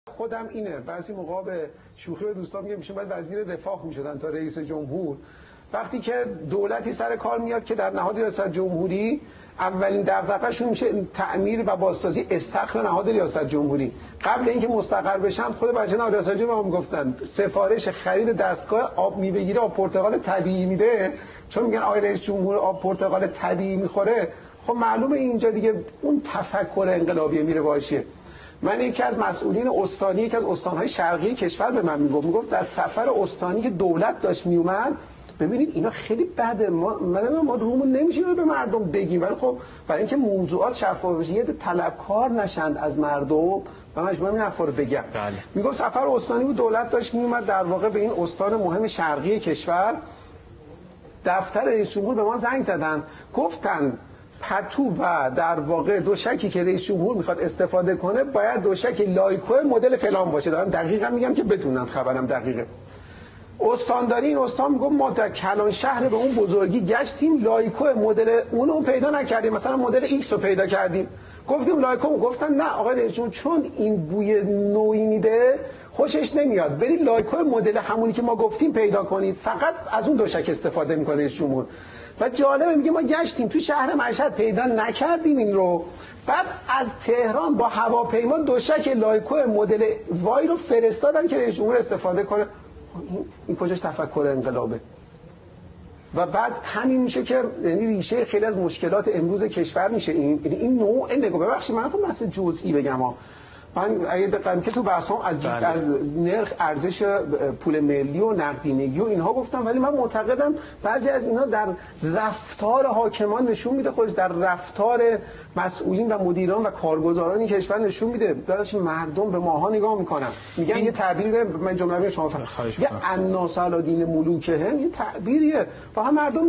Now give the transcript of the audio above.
خودم اینه، بعضی موقع به شوخی به دوستان میگم میشه باید وزیر رفاه میشدن تا رئیس جمهور. وقتی که دولتی سر کار میاد که در نهاد ریاست جمهوری اولین دغدغه‌شون میشه تعمیر و بازسازی استخر نهاد ریاست جمهوری. قبل اینکه مستقر بشن خود بچه‌ها ریاست جمهوری هم گفتن سفارش خرید دستگاه آب میوه‌گیری آب پرتقال طبیعی میده، چون میگن آقای رئیس جمهور آب پرتقال طبیعی میخوره. خب معلومه اینجا دیگه اون تفکر انقلابی میره باشه. من یکی از مسئولین استانی یکی از استان‌های شرقی کشور به من میگفت در سفر استانی که دولت داشت میومد، ببینید اینا خیلی بده، ما رومون نمیشه رو به مردم بگیم، ولی خب برای اینکه موضوعات شفاف بشه یه طلبکار نشند از مردم و مجبورم این حرفا رو بگم. میگفت سفر استانی بود، دولت داشت میومد در واقع به این استان مهم شرقی کشور. دفتر رئیس جمهور به ما زنگ زدن گفتن پتو و در واقع دوشکی که رئیس جمهور میخواد استفاده کنه باید دوشک لایکو مدل فلان باشه. دارم دقیقاً میگم که بدونن خبرم دقیقه. استانداری این استان میگم ما در کلان شهر به اون بزرگی گشتیم، لایکو مدل اونو پیدا نکردیم، مثلا مدل ایکس رو پیدا کردیم، گفتیم لایکو، گفتن نه آقای رئیس جمهور چون این بوی نوعی میده خوشش نمیاد، برید لایکو مدل همونی که ما گفتیم پیدا کنید. فقط از اون دوشک استفاده میکنه رئیس جمهور. و جالبه میگه ما گشتیم تو شهر مشهد پیدا نکردیم این رو، بعد از تهران با هواپیما دوشک لایکو مدل وای رو فرستادن که رئیس جمهور استفاده کنه. این کجاش تفکر انقلابه؟ و بعد همین میشه که یعنی ریشه خیلی از مشکلات امروز کشور میشه این نوع نگاه. ببخشید من خب مسئله جزئی بگم من اگه دقت که تو بحثام از نرخ ارزش پول ملی و نقدینگی و اینها گفتم، ولی من معتقدم بعضی از اینا در رفتار حاکمان نشون میده، خودش در رفتار مسئولین و مدیران و کارگزاران کشور نشون میده. داداش مردم به ماها نگاه میکنن، میگن یه تعبیر من جمله شما فرمودید، یه الناس علی دین ملوکهم، یه تعبیریه واقعا مردم